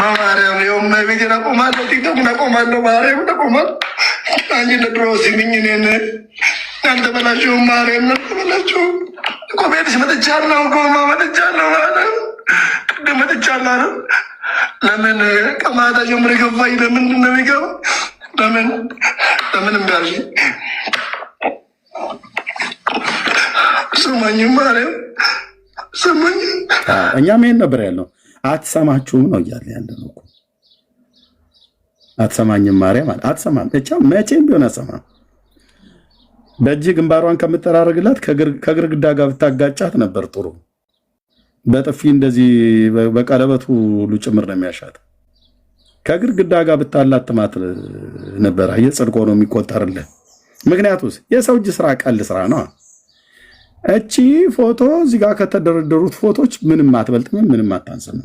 በማርያም የውም ቤት ነቆማለሁ፣ ቲክቶክ ነቆማለሁ፣ ማርያም ነቆማል። አንቺ ለድሮ ሲምኝ እኔን ያልተበላሽው ማርያም ያልተበላሽው እኮ ቤትሽ መጥቻለሁ እኮ መጥቻለሁ ማለት ቅድም መጥቻለሁ። ለምን ከማታ ጀምሮ የገባኝ ለምንድን ነው የሚገባው? ለምን እንዳልሽ ስማኝም ማርያም ስማኝ። እኛም ይሄን ነበር ያልነው። አትሰማችሁም ነው እያለ ያለ ነው እኮ። አትሰማኝም ማርያም አለ። አትሰማም እቻ መቼም ቢሆን አትሰማም። በእጅ ግንባሯን ከምጠራረግላት ከግርግዳ ጋር ብታጋጫት ነበር ጥሩ። በጥፊ እንደዚህ በቀለበቱ ሁሉ ጭምር ነው የሚያሻት። ከግርግዳ ጋር ብታላትማት ነበር ጽድቅ ሆኖ የሚቆጠርልህ። ምክንያቱስ የሰው እጅ ስራ ቀል ስራ ነው። እቺ ፎቶ እዚህ ጋር ከተደረደሩት ፎቶች ምንም አትበልጥም፣ ምንም አታንስም።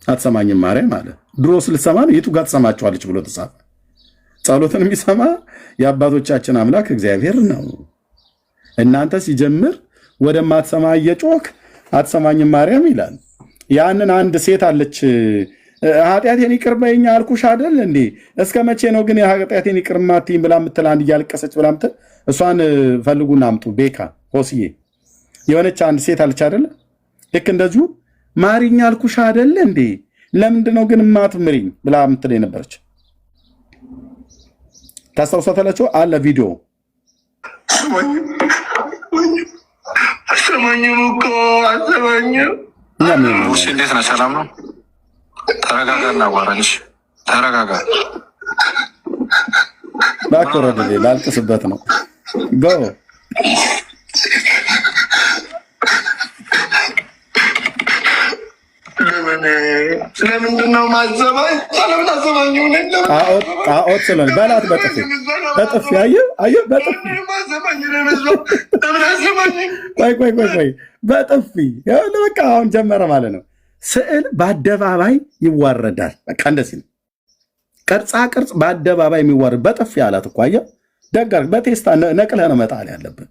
አትሰማኝም ማርያም አለ። ድሮስ ልትሰማ ነው? የቱ ጋር ትሰማቸዋለች ብሎ ተጻፈ። ጸሎትን የሚሰማ የአባቶቻችን አምላክ እግዚአብሔር ነው። እናንተ ሲጀምር ወደማትሰማ እየጮክ አትሰማኝም ማርያም ይላል። ያንን አንድ ሴት አለች፣ ኃጢአቴን ይቅር በይኝ አልኩሽ አይደል እንዴ? እስከ መቼ ነው ግን የኃጢአቴን ይቅር ማትይኝ ብላ ምትል አንድ እያለቀሰች ብላ ምትል፣ እሷን ፈልጉና አምጡ። ቤካ ሆስዬ የሆነች አንድ ሴት አለች አይደል? ልክ እንደዚሁ ማሪኝ አልኩሽ አይደል እንዴ? ለምንድነው ግን ማትምሪኝ ብላ ምትል የነበረች ታስታውሳላችሁ? አለ ቪዲዮ። አሰማኝም እኮ አሰማኝም። እንዴት ነህ? ሰላም ነው? ተረጋጋ እና አዋራንሽ። ተረጋጋ። ባኮረደ ላልቅስበት ነው። ጎ ለምንድን ነው ማዘባኝ? ለምን አዘባኝ? ጣዖት ስለሆነ በላት በጥፊ አየህ በጥፊ ቆይ በጥፊ በቃ አሁን ጀመረ ማለት ነው። ስዕል በአደባባይ ይዋረዳል። በቃ እንደዚህ ነው። ቅርጻ ቅርጽ በአደባባይ የሚዋረድ በጥፊ አላት እኮ አየህ። ደጋር በቴስታ ነቅለህ ነው መጣል ያለብን።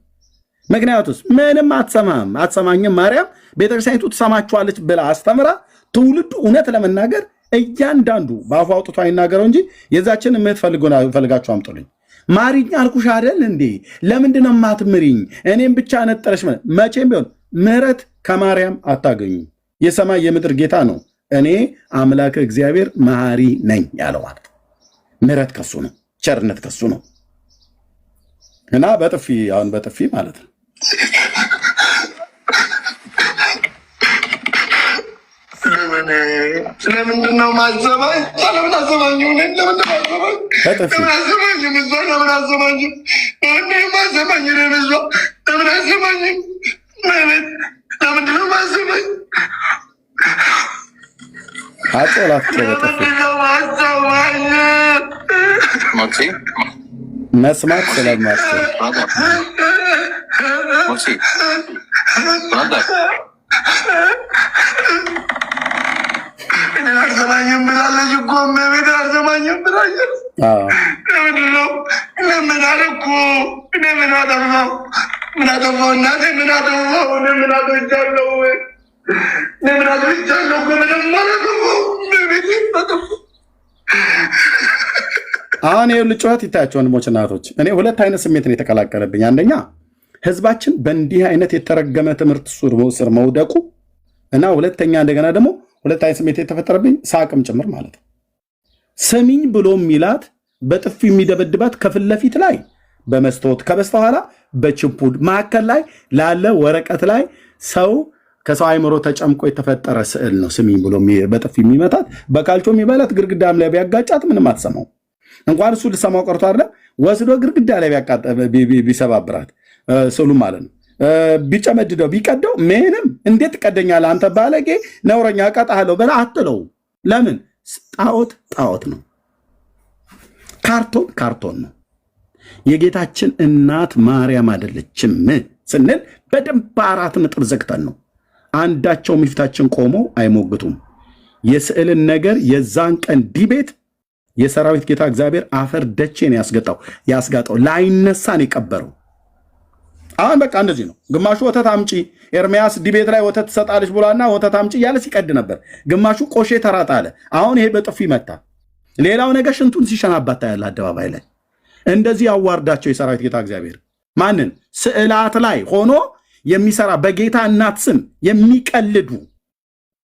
ምክንያቱስ ምንም አትሰማኝም ማርያም ቤተክርስቲያኒቱ ትሰማችኋለች ብላ አስተምራ ትውልዱ እውነት ለመናገር እያንዳንዱ በአፉ አውጥቶ አይናገረው እንጂ የዛችን ፈልጋችሁ አምጡልኝ። ማሪኝ አልኩሽ አይደል እንዴ? ለምንድነው የማትምሪኝ? እኔም ብቻ ነጠረሽ። መቼም ቢሆን ምህረት ከማርያም አታገኙ። የሰማይ የምድር ጌታ ነው። እኔ አምላክ እግዚአብሔር መሐሪ ነኝ ያለው ማለት ምህረት ከሱ ነው፣ ቸርነት ከሱ ነው። እና በጥፊ አሁን በጥፊ ማለት ነው። ለምንድን ነው ማዘባኝ? ለምን አዘባኝ? ለምን አዘባኝ? ለምን አዘባኝ? ለምን አዘባኝ? ለምን አዘባኝ? ለምንድን ነው ማዘባኝ? አጦላት መስማት ስለማትችል አልሰማኝም ብላለች እኮ እመቤት አልሰማኝም ብላለች። ለምንድን ነው? ለምን አደረኩ? እኔ ምን አጠፋሁ? ምን አጠፋሁ? እናቴ ምን አጠፋሁ? እኔ ምን አጥፍቻለሁ? እኔ ምን አጥፍቻለሁ? ምንም አላጠፋሁ። እመቤቴ አጠፋሁ። አሁን ይኸውልህ ጩኸት ይታያቸው ወንድሞች እናቶች። እኔ ሁለት አይነት ስሜት ነው የተቀላቀለብኝ። አንደኛ ህዝባችን በእንዲህ አይነት የተረገመ ትምህርት ስር መውደቁ እና ሁለተኛ እንደገና ደግሞ ሁለት አይነት ስሜት የተፈጠረብኝ ሳቅም ጭምር ማለት ነው። ስሚኝ ብሎ የሚላት በጥፊ የሚደበድባት ከፊት ለፊት ላይ በመስታወት ከበስተኋላ በችፑድ መካከል ላይ ላለ ወረቀት ላይ ሰው ከሰው አይምሮ ተጨምቆ የተፈጠረ ስዕል ነው። ስሚኝ ብሎ በጥፊ የሚመታት በካልቾ የሚበላት ግድግዳም ላይ ቢያጋጫት ምንም አትሰማው። እንኳን እሱ ልሰማው ቀርቶ አይደለም ወስዶ ግድግዳ ላይ ቢሰባብራት ስዕሉ ማለት ነው ቢጨመድደው ቢቀደው ምንም እንዴት ትቀደኛለህ አንተ ባለጌ ነውረኛ እቀጣለሁ በላ አትለው። ለምን? ጣዖት ነው። ካርቶን ነው። የጌታችን እናት ማርያም አይደለችም ስንል በደንብ 4 ነጥብ ዘግተን ነው። አንዳቸው ፊታችን ቆመው አይሞግቱም። የስዕልን ነገር የዛን ቀን ዲቤት የሰራዊት ጌታ እግዚአብሔር አፈር ደቼን ያስጋጣው ላይነሳን የቀበረው አሁን በቃ እንደዚህ ነው። ግማሹ ወተት አምጪ ኤርሚያስ ዲቤት ላይ ወተት ትሰጣለች ብሏና ወተት አምጪ እያለ ሲቀድ ነበር። ግማሹ ቆሼ ተራጣ አለ። አሁን ይሄ በጥፊ መታ። ሌላው ነገር ሽንቱን ሲሸናባታ ያለ አደባባይ ላይ እንደዚህ አዋርዳቸው የሰራዊት ጌታ እግዚአብሔር ማንን ስዕላት ላይ ሆኖ የሚሰራ በጌታ እናት ስም የሚቀልዱ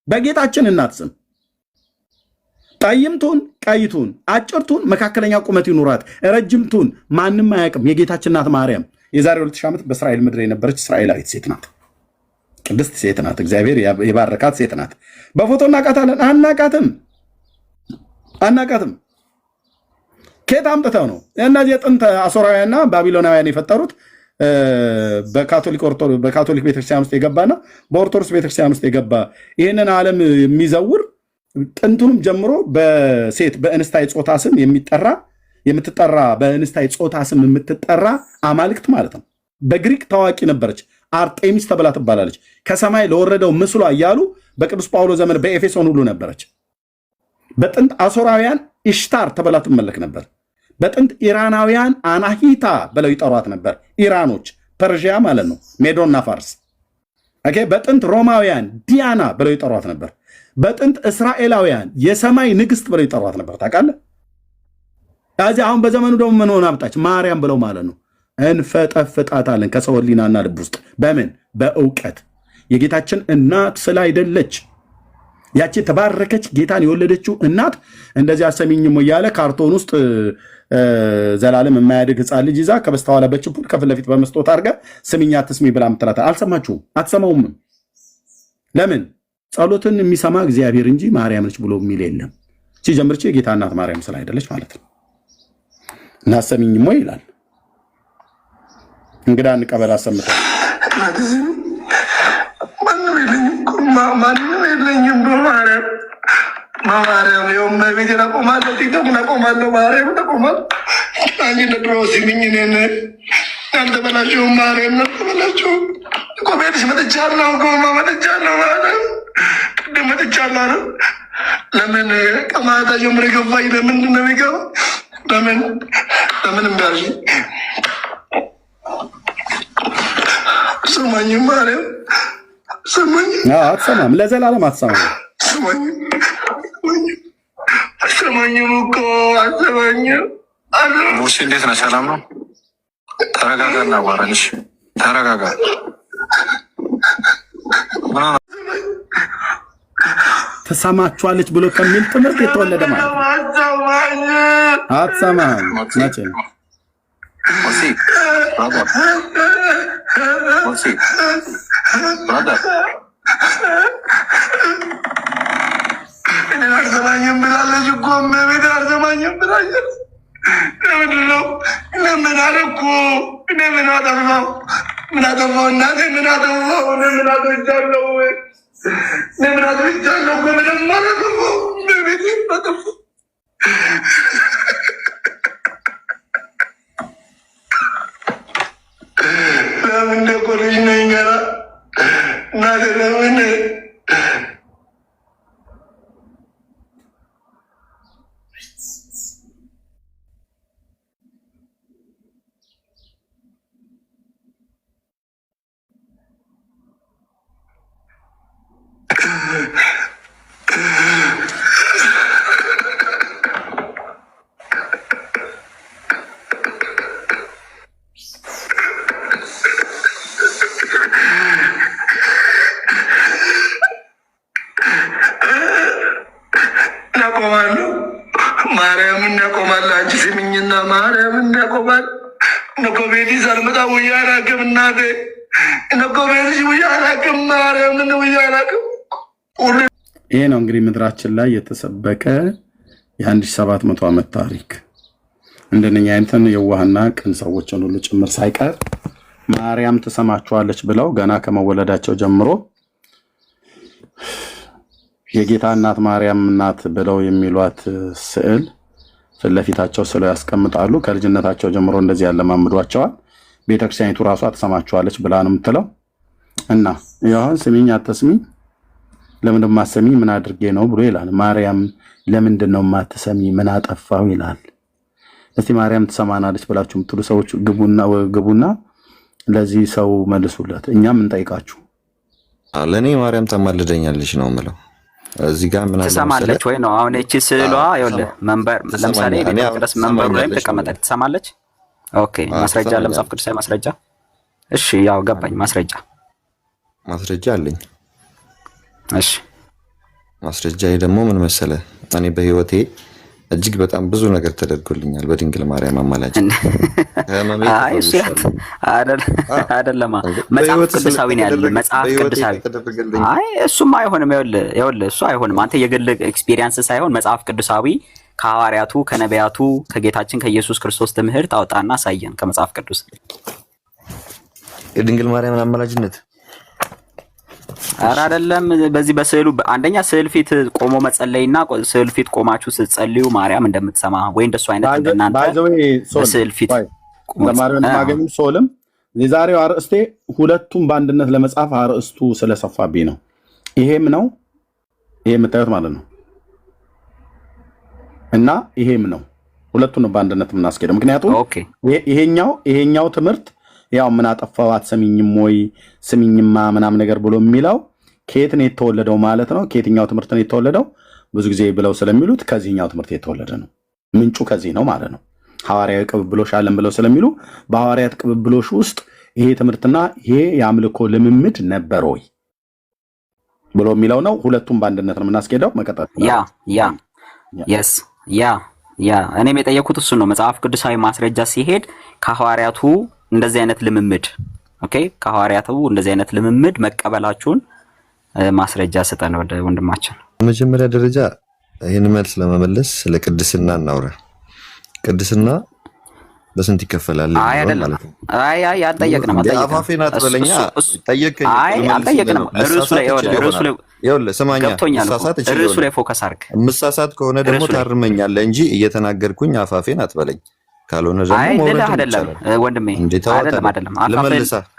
በጌታችን እናት ስም ጠይምቱን ቀይቱን አጭርቱን መካከለኛ ቁመት ይኑራት ረጅምቱን ማንም አያውቅም። የጌታችን እናት ማርያም የዛሬ 2000 ዓመት በእስራኤል ምድር የነበረች እስራኤላዊት ሴት ናት። ቅድስት ሴት ናት። እግዚአብሔር የባረካት ሴት ናት። በፎቶ እናቃታለን? አናቃትም። ከየት አምጥተው ነው እነዚህ የጥንት አሦራውያንና ባቢሎናውያን የፈጠሩት? በካቶሊክ ቤተክርስቲያን ውስጥ የገባና በኦርቶዶክስ ቤተክርስቲያን ውስጥ የገባ ይህንን ዓለም የሚዘውር ጥንቱንም ጀምሮ በሴት በእንስታይ ጾታ ስም የምትጠራ በእንስታይ ጾታ ስም የምትጠራ አማልክት ማለት ነው። በግሪክ ታዋቂ ነበረች። አርጤሚስ ተብላ ትባላለች። ከሰማይ ለወረደው ምስሏ እያሉ በቅዱስ ጳውሎስ ዘመን በኤፌሶን ሁሉ ነበረች። በጥንት አሦራውያን ኢሽታር ተብላ ትመለክ ነበር። በጥንት ኢራናውያን አናሂታ ብለው ይጠሯት ነበር። ኢራኖች ፐርዥያ ማለት ነው፣ ሜዶና ፋርስ። በጥንት ሮማውያን ዲያና ብለው ይጠሯት ነበር። በጥንት እስራኤላውያን የሰማይ ንግስት ብለው ይጠሯት ነበር። ታውቃለህ? ከዚህ አሁን በዘመኑ ደግሞ ምን ሆና መጣች? ማርያም ብለው ማለት ነው። እንፈጠፍጣታለን ከሰው ሕሊናና ልብ ውስጥ በምን በእውቀት የጌታችን እናት ስላይደለች ያቺ ተባረከች ጌታን የወለደችው እናት እንደዚህ አሰሚኝም እያለ ካርቶን ውስጥ ዘላለም የማያድግ ህፃን ልጅ ይዛ ከበስተኋላ በችፑል ከፊት ለፊት በመስጦት አድርጋ ስሚኛ አትስሚ ብላ ምትላታ። አልሰማችሁም? አትሰማውም? ለምን? ጸሎትን የሚሰማ እግዚአብሔር እንጂ ማርያም ነች ብሎ የሚል የለም። ሲጀምርች የጌታ እናት ማርያም ስላይደለች ማለት ነው። እናሰሚኝም ወይ ይላል። እንግዳ እንቀበል አሰምተው ማንም የለኝም በማርያም የመቤቴን አቆማለሁ፣ ቲክቶክን አቆማለሁ፣ ማርያም አቆማለሁ። አንቺ ለድሮ ሲሚኝ እኔን ያልተበላሽውም ማርያም ያልተበላሽውም እኮ ቤትሽ መጥቻለሁ እኮ መጥቻለሁ ማለት ቅድም መጥቻለሁ ነው። ለምን ከማታ ጀምሮ የገባኝ ለምንድን ነው የሚገባ? ለምን እንዳልሽ ስማኝም ማርያም አትሰማም፣ ለዘላለም አትሰማም። አትሰማኝም እኮ አትሰማኝም። ሙርሲ እንዴት ነህ? ሰላም ነው? ተረጋጋ፣ እናዋራንሽ። ተረጋጋ። ተሰማችኋለች ብሎ ከሚል ትምህርት የተወለደ ማለት አትሰማም። መቼ አልሰማኝም ብላለች እኮ እመቤቴ አልሰማኝም ብላለች። ለምንድን ነው? ምን አደረኩ? እኔ ምን አጠፋሁ? ምን አጠፋሁ? እናቴ ምን አጠፋሁ? ምን አጥፍቻለሁ? ምን አጥፍቻለሁ? ምንም አላጠፋሁ። እመቤቴ አጠፋሁ። ለምን እኮ ልጅ ነኝ ገና እናቴ ለምን እናቆማለሁ? ማርያም እናቆማለሁ። አንቺ ስሚኝና ማርያም እናቆማል። እነኮ ቤቲ ሳልመጣ ውዬ አላውቅም። እናቴ እነኮ ቤትሽ ውዬ አላውቅም። ማርያም ውዬ አላውቅም። ይሄ ነው እንግዲህ ምድራችን ላይ የተሰበከ የ1700 ዓመት ታሪክ። እንደነኛ አይነትን የዋህና ቅን ሰዎችን ሁሉ ጭምር ሳይቀር ማርያም ትሰማችኋለች ብለው ገና ከመወለዳቸው ጀምሮ የጌታ እናት ማርያም እናት ብለው የሚሏት ስዕል ፊት ለፊታቸው ስለው ያስቀምጣሉ። ከልጅነታቸው ጀምሮ እንደዚህ ያለማምዷቸዋል። ቤተክርስቲያኒቱ ራሷ ትሰማችኋለች ብላ ነው የምትለው። እና ይሁን ስሚኝ አትስሚኝ ለምን ማሰሚ ምን አድርጌ ነው ብሎ ይላል። ማርያም ለምንድን ነው ማትሰሚ? ምን አጠፋው ይላል። እስቲ ማርያም ትሰማናለች ብላችሁ የምትሉ ሰዎች ግቡና ለዚህ ሰው መልሱለት፣ እኛም እንጠይቃችሁ። ለእኔ ማርያም ታማልደኛለች ነው የምለው። እዚህ ጋር ምን አለ ትሰማለች ወይ ነው አሁን እቺ ስዕሏ ይኸውልህ መንበር ለምሳሌ ቤተ መቅደስ መንበር ላይም ተቀመጠች ትሰማለች። ኦኬ ማስረጃ ለመጽሐፍ ቅዱሳዊ ማስረጃ እሺ ያው ገባኝ ማስረጃ አለኝ። እሺ ማስረጃዬ ደግሞ ምን መሰለ እኔ በህይወቴ እጅግ በጣም ብዙ ነገር ተደርጎልኛል በድንግል ማርያም አማላጅ። አይ እሱ አይደለም መጽሐፍ ቅዱሳዊ ነው ያለ መጽሐፍ ቅዱሳዊ። አይ እሱም አይሆንም ይኸውልህ እሱ አይሆንም። አንተ የግል ኤክስፒሪየንስ ሳይሆን መጽሐፍ ቅዱሳዊ ከሐዋርያቱ ከነቢያቱ ከጌታችን ከኢየሱስ ክርስቶስ ትምህርት አውጣና አሳየን ከመጽሐፍ ቅዱስ የድንግል ማርያምን አማላጅነት። ኧረ አይደለም በዚህ በስዕሉ አንደኛ ስዕል ፊት ቆሞ መጸለይና ስዕል ፊት ቆማችሁ ስትጸልዩ ማርያም እንደምትሰማ ወይ እንደሱ አይነት እንደናንተ በስዕል ፊት ለማርያም ማገኙ ሶልም የዛሬው አርእስቴ ሁለቱም በአንድነት ለመጻፍ አርእስቱ ስለሰፋብኝ ነው። ይሄም ነው ይሄ የምታዩት ማለት ነው እና ይሄም ነው ሁለቱን በአንድነት የምናስኬደው። ምክንያቱም ይሄኛው ትምህርት ያው ምን አጠፋው አትሰሚኝም ወይ ስሚኝማ ምናምን ነገር ብሎ የሚለው ከየት ነው የተወለደው ማለት ነው። ከየትኛው ትምህርት ነው የተወለደው ብዙ ጊዜ ብለው ስለሚሉት ከዚህኛው ትምህርት የተወለደ ነው። ምንጩ ከዚህ ነው ማለት ነው። ሐዋርያዊ ቅብብሎሽ አለን ብለው ስለሚሉ በሐዋርያት ቅብብሎሽ ውስጥ ይሄ ትምህርትና ይሄ የአምልኮ ልምምድ ነበር ወይ ብሎ የሚለው ነው። ሁለቱም በአንድነት ነው የምናስኬደው። መቀጠል ያ እኔም የጠየኩት እሱ ነው። መጽሐፍ ቅዱሳዊ ማስረጃ ሲሄድ ከሐዋርያቱ እንደዚህ አይነት ልምምድ ከሐዋርያቱ እንደዚህ አይነት ልምምድ መቀበላችሁን ማስረጃ ስጠን ወደ ወንድማችን። በመጀመሪያ ደረጃ ይህን መልስ ለመመለስ ስለ ቅድስና እናውራ። ቅድስና በስንት ይከፈላል ማለት ነው? አይ አልጠየቅንም። አፋፌን አትበለኛ። ጠየቅኝ። አልጠየቅንም። ርዕሱ ላይ ይኸውልህ ስማኛ፣ ርዕሱ ላይ ፎከስ አድርግ። ምሳሳት ከሆነ ደግሞ ታርመኛለህ እንጂ እየተናገርኩኝ አፋፌን አትበለኝ። ካልሆነ ደግሞ አይደለም ወንድሜ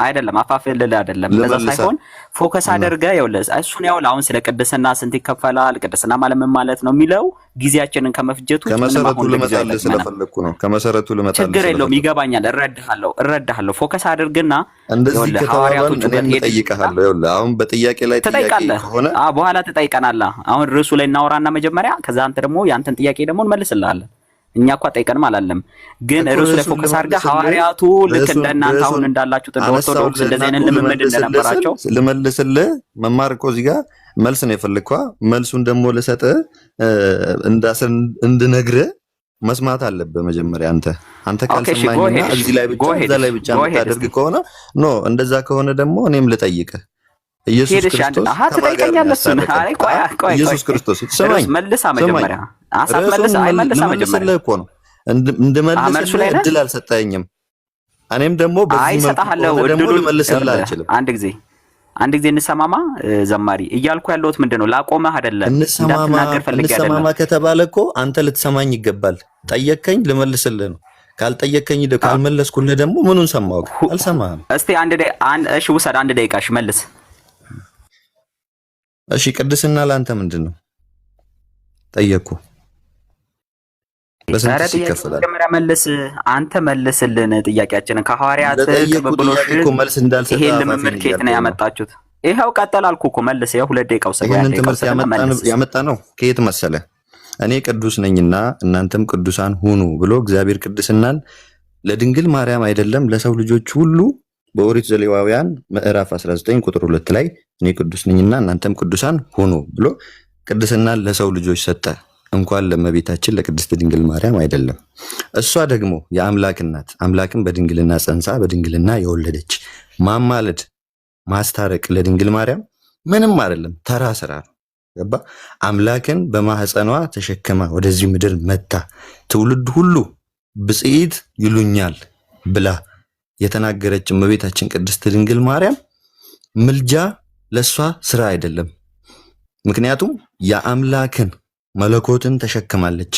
አይደለም አፋፌን ልልህ አይደለም። ለዛ ሳይሆን ፎከስ አድርገህ ይኸውልህ እሱን ያው አሁን ስለ ቅድስና ስንት ይከፈላል ቅድስና ማለት ምን ማለት ነው የሚለው ጊዜያችንን ከመፍጀቱ ከመሰረቱ ልመጣልህ ስለፈለኩ ነው። ከመሰረቱ ልመጣልህ ችግር የለውም ይገባኛል። እረዳሃለሁ። ፎከስ አድርግና እንደዚህ ሐዋርያቶቹ እጠይቅሃለሁ። ይኸውልህ አሁን በጥያቄ ላይ ጥያቄ ከሆነ በኋላ ትጠይቀናለህ። አሁን ርዕሱ ላይ እናወራና መጀመሪያ ከዛ አንተ ደግሞ ያንተን ጥያቄ ደግሞ እንመልስልሃለን። እኛ እኮ ጠይቀንም አላለም፣ ግን ርዕሱ ላይ ፎከስ አድርገህ ሐዋርያቱ ልክ እንደናንተ አሁን እንዳላችሁት ኦርቶዶክስ እንደዚህ አይነት ልምምድ እንደነበራቸው ልመልስልህ። መማር እኮ እዚህ ጋር መልስ ነው የፈለግኳ። መልሱን ደግሞ ልሰጥህ እንድነግርህ መስማት አለብህ መጀመሪያ። አንተ ካልሰማኝና እዚህ ላይ ብቻ እዛ ላይ ብቻ የምታደርግ ከሆነ ኖ፣ እንደዛ ከሆነ ደግሞ እኔም ልጠይቅህ። ኢየሱስ ክርስቶስ ሰማኝ መልሳ መጀመሪያ አሳብ መልሳ አይመልሳ መጀመሪያ እኮ ነው እንድመልስልህ እድል አልሰጠኝም። እኔም ደግሞ በዚህ መልኩ ደግሞ ልመልስልህ አልችልም። አንድ ጊዜ እንሰማማ። ዘማሪ እያልኩ ያለሁት ምንድነው ላቆመህ አይደለም እንዳትናገር ፈልጌ አይደለም። እንሰማማ ከተባለ እኮ አንተ ልትሰማኝ ይገባል። ጠየቅከኝ ልመልስልህ ነው። ካልጠየቅከኝ ካልመለስኩልህ ደግሞ ምኑን ሰማሁ? አልሰማህም። እስቲ እሺ ውሰድ 1 ደቂቃ እሺ መልስ። እሺ ቅድስና ለአንተ ምንድን ነው? ጠየቅኩ። በስንት ይከፈላል? መጀመሪያ መልስ። አንተ መልስልን ጥያቄያችንን። ከሐዋርያት ቅብብሎሽ ይሄን ልምምድ ከየት ነው ያመጣችሁት? ይኸው ቀጠል አልኩ እኮ መልስ። ይኸው 2 ደቂቃ ውሰድ። ይሄንን ትምህርት ያመጣ ነው ከየት መሰለ? እኔ ቅዱስ ነኝና እናንተም ቅዱሳን ሁኑ ብሎ እግዚአብሔር ቅድስናን ለድንግል ማርያም አይደለም ለሰው ልጆች ሁሉ በኦሪት ዘሌዋውያን ምዕራፍ 19 ቁጥር 2 ላይ እኔ ቅዱስ ነኝና እናንተም ቅዱሳን ሁኑ ብሎ ቅድስናን ለሰው ልጆች ሰጠ። እንኳን ለእመቤታችን ለቅድስት ድንግል ማርያም አይደለም። እሷ ደግሞ የአምላክ እናት አምላክን በድንግልና ጸንሳ በድንግልና የወለደች ማማለድ ማስታረቅ ለድንግል ማርያም ምንም አይደለም፣ ተራ ስራ ነው። ገባ? አምላክን በማህፀኗ ተሸክማ ወደዚህ ምድር መታ ትውልድ ሁሉ ብጽዕት ይሉኛል ብላ የተናገረች እመቤታችን ቅድስት ድንግል ማርያም ምልጃ ለሷ ስራ አይደለም። ምክንያቱም የአምላክን መለኮትን ተሸክማለች።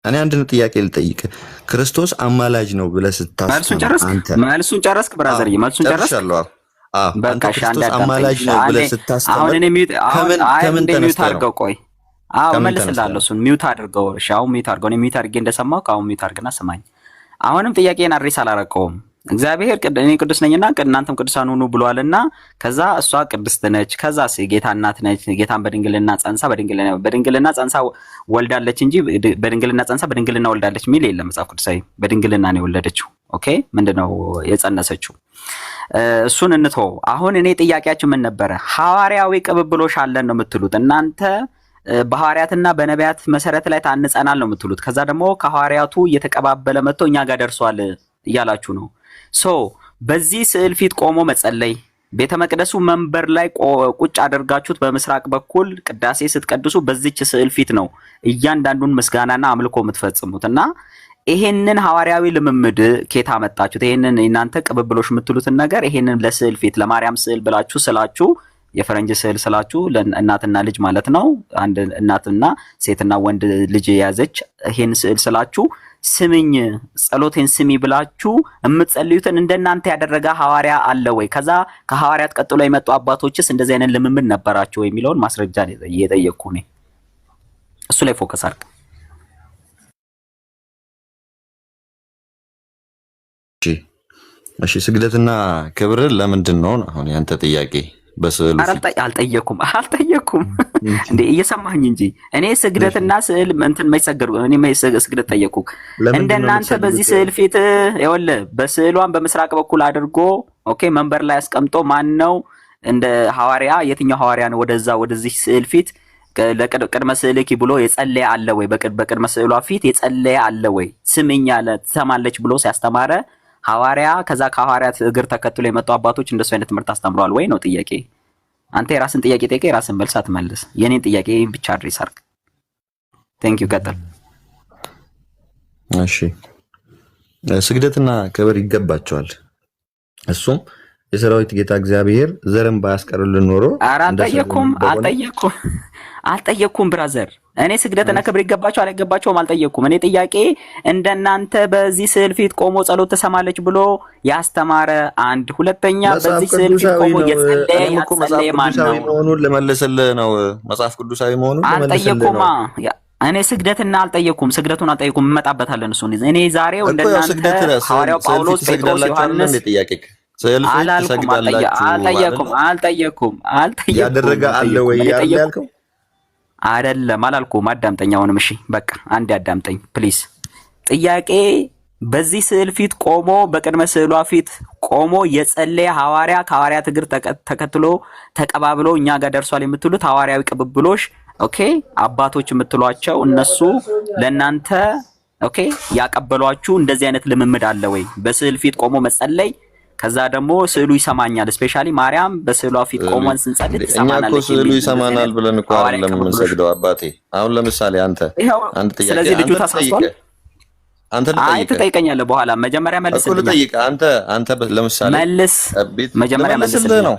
እኔ አንድን ጥያቄ ልጠይቅ። ክርስቶስ አማላጅ ነው ብለህ ስታስብ መልሱን ጨረስክ? ብራዘር መልሱን ጨረስክ? በቃ ክርስቶስ አማላጅ ነው ብለህ ስታስብ ከምን ተነስተህ አድርገው? ቆይ መልስልሃለሁ። እሱን ሚውት አድርገው። እሺ አሁን ሚውት አድርገው። እኔ ሚውት አድርጌ እንደሰማሁ አሁን ሚውት አድርግና ስማኝ። አሁንም ጥያቄን አድሬስ አላረቀውም። እግዚአብሔር እኔ ቅዱስ ነኝና እናንተም ቅዱሳን ሁኑ ብሏልና ከዛ እሷ ቅድስት ነች። ከዛ ጌታ እናት ነች። ጌታን በድንግልና ጸንሳ ወልዳለች እንጂ በድንግልና ጸንሳ በድንግልና ወልዳለች የሚል የለም መጽሐፍ ቅዱሳዊ። በድንግልና ነው የወለደችው። ኦኬ ምንድነው የጸነሰችው? እሱን እንተው። አሁን እኔ ጥያቄያችሁ ምን ነበረ? ሐዋርያዊ ቅብብሎሽ አለን ነው የምትሉት እናንተ። በሐዋርያትና በነቢያት መሰረት ላይ ታንጸናል ነው የምትሉት። ከዛ ደግሞ ከሐዋርያቱ እየተቀባበለ መጥቶ እኛ ጋር ደርሷል እያላችሁ ነው። በዚህ ስዕል ፊት ቆሞ መጸለይ፣ ቤተ መቅደሱ መንበር ላይ ቁጭ አድርጋችሁት በምስራቅ በኩል ቅዳሴ ስትቀድሱ በዚች ስዕል ፊት ነው እያንዳንዱን ምስጋናና አምልኮ የምትፈጽሙት። እና ይሄንን ሐዋርያዊ ልምምድ ኬታ መጣችሁት? ይሄንን እናንተ ቅብብሎሽ የምትሉትን ነገር ይሄንን ለስዕል ፊት ለማርያም ስዕል ብላችሁ ስላችሁ የፈረንጅ ስዕል ስላችሁ ለእናትና ልጅ ማለት ነው። አንድ እናትና ሴትና ወንድ ልጅ የያዘች ይሄን ስዕል ስላችሁ ስምኝ ጸሎቴን ስሚ ብላችሁ የምትጸልዩትን እንደናንተ ያደረገ ሐዋርያ አለ ወይ? ከዛ ከሐዋርያት ቀጥሎ የመጡ አባቶችስ እንደዚህ አይነት ልምምድ ነበራቸው የሚለውን ማስረጃ እየጠየቅኩ ነኝ። እሱ ላይ ፎከስ አድርግ። እሺ ስግደትና ክብር ለምንድን ነው አሁን ያንተ ጥያቄ? በስዕሉ አልጠየኩም እንዴ እየሰማኝ እንጂ እኔ ስግደትና ስዕል እንትን ማይሰገዱ እኔ ስግደት ጠየቁ እንደናንተ በዚህ ስዕል ፊት ይኸውልህ በስዕሏን በምስራቅ በኩል አድርጎ ኦኬ መንበር ላይ አስቀምጦ ማን ነው እንደ ሐዋርያ የትኛው ሐዋርያ ነው ወደዚህ ስዕል ፊት ለቅድመ ስዕልኪ ብሎ የጸለየ አለ ወይ? በቅድመ ስዕሏ ፊት የጸለየ አለ ወይ? ስምኝ አለ ትሰማለች ብሎ ሲያስተማረ ሐዋርያ ከዛ ከሐዋርያት እግር ተከትሎ የመጡ አባቶች እንደሱ አይነት ትምህርት አስተምረዋል ወይ ነው ጥያቄ። አንተ የራስን ጥያቄ ጠይቀህ የራስን መልስ አትመልስ። የኔን ጥያቄ ብቻ አድርስ አርግ። ቴንክ ዩ ቀጥል። እሺ ስግደትና ክብር ይገባቸዋል። እሱም የሰራዊት ጌታ እግዚአብሔር ዘርን ባያስቀርልን ኖሮ አልጠየኩም ብራዘር። እኔ ስግደትና ክብር ይገባቸው አልገባቸውም አልጠየኩም። እኔ ጥያቄ እንደናንተ በዚህ ስዕል ፊት ቆሞ ጸሎት ተሰማለች ብሎ ያስተማረ አንድ፣ ሁለተኛ በዚህ ስዕል ፊት ቆሞ የጸለየ ማን ነው? መሆኑን ለመለሰልህ ነው። መጽሐፍ ቅዱሳዊ መሆኑን አልጠየኩም። እኔ ስግደቱን አልጠየኩም። እንመጣበታለን እሱ። እኔ ዛሬው እንደናንተ ሐዋርያው ጳውሎስ፣ ጴጥሮስ፣ ዮሐንስ አልጠየኩም ያደረገ አለ ወይ ያልከው አይደለም አላልኩም። አዳምጠኝ አሁንም። እሺ በቃ አንዴ አዳምጠኝ ፕሊዝ። ጥያቄ በዚህ ስዕል ፊት ቆሞ በቅድመ ስዕሏ ፊት ቆሞ የጸለየ ሐዋርያ ከሐዋርያት እግር ተከትሎ ተቀባብሎ እኛ ጋር ደርሷል የምትሉት ሐዋርያዊ ቅብብሎሽ ኦኬ አባቶች የምትሏቸው እነሱ ለእናንተ ኦኬ ያቀበሏችሁ እንደዚህ አይነት ልምምድ አለ ወይ? በስዕል ፊት ቆሞ መጸለይ ከዛ ደግሞ ስዕሉ ይሰማኛል። ስፔሻሊ ማርያም በስዕሏ ፊት ቆመን ስንጸልይ ትሰማናለች። እኛ እኮ ስዕሉ ይሰማናል ብለን እኮ አይደለም የምንሰግደው አባቴ። አሁን ለምሳሌ አንተ ጥያቄ ስለዚህ ልጁ ተሳስቷል። አንተ ትጠይቀኛለህ በኋላ መጀመሪያ መልስልኝ። ልጠይቅ አንተ ለምሳሌ መልስ መጀመሪያ መልስልህ ነው።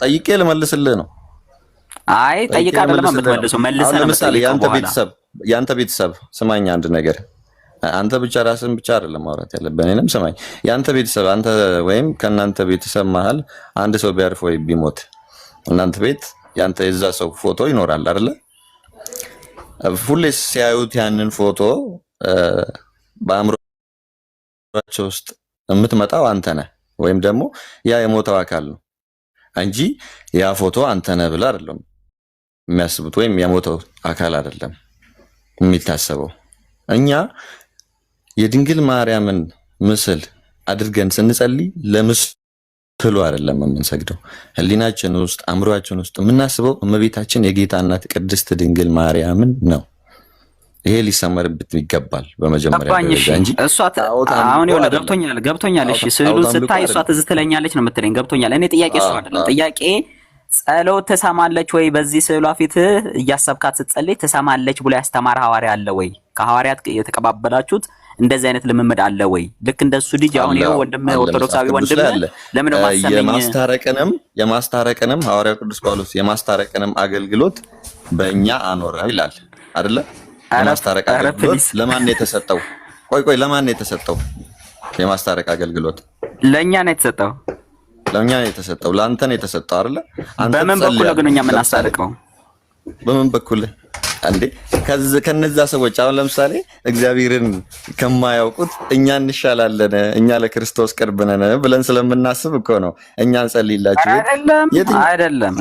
ጠይቄ ልመልስልህ ነው። አይ ጠይቃ አይደለም የምትመልሰው መልሰህ ነው። ለምሳሌ ያንተ ቤተሰብ ስማኝ አንድ ነገር አንተ ብቻ ራስን ብቻ አይደለም ማውራት ያለብን። እኔንም ስማኝ። ያንተ ቤተሰብ አንተ ወይም ከናንተ ቤተሰብ መሃል አንድ ሰው ቢያርፍ ወይ ቢሞት እናንተ ቤት ያንተ የዛ ሰው ፎቶ ይኖራል አይደለ? ሁሌ ሲያዩት ያንን ፎቶ በአእምሮአቸው ውስጥ የምትመጣው አንተ ነህ ወይም ደግሞ ያ የሞተው አካል ነው እንጂ ያ ፎቶ አንተ ነህ ብለህ አይደለም የሚያስቡት ወይም የሞተው አካል አይደለም የሚታሰበው። እኛ የድንግል ማርያምን ምስል አድርገን ስንጸልይ ለምስሉ አይደለም የምንሰግደው። ህሊናችን ውስጥ አእምሮአችን ውስጥ የምናስበው እመቤታችን የጌታ እናት ቅድስት ድንግል ማርያምን ነው። ይሄ ሊሰመርበት ይገባል በመጀመሪያ ደረጃ እንጂ እሷ አሁን ይወለ ገብቶኛል። እሺ ስዕሉን ስታይ እሷ ትዝ ትለኛለች ነው የምትለኝ። ገብቶኛል። እኔ ጥያቄ እሷ አይደለም ጥያቄ ጸሎት ትሰማለች ወይ? በዚህ ስዕሏ ፊት እያሰብካት ስትጸልይ ትሰማለች ብሎ ያስተማረ ሐዋርያ አለ ወይ? ከሐዋርያት የተቀባበላችሁት እንደዚህ አይነት ልምምድ አለ ወይ? ልክ እንደሱ ልጅ አሁን ይሄው ወንድም ኦርቶዶክሳዊ ወንድም ለምን ማሰመኝ የማስታረቅንም ሐዋርያው ቅዱስ ጳውሎስ የማስታረቅንም አገልግሎት በእኛ አኖረ ይላል አይደለ? የማስታረቅ አገልግሎት ለማን ነው የተሰጠው? ቆይ ለማን ነው የተሰጠው? የማስታረቅ አገልግሎት ለኛ ነው የተሰጠው። ለኛ ነው የተሰጠው። ለአንተ ነው የተሰጠው አይደለ? አንተ በምን በኩል ነው ግን እኛ የምናስታርቀው? በምን በኩል እንዴ ከነዛ ሰዎች አሁን ለምሳሌ እግዚአብሔርን ከማያውቁት እኛ እንሻላለን እኛ ለክርስቶስ ቅርብ ነን ብለን ስለምናስብ እኮ ነው እኛ እንጸልይላችሁ። አይደለም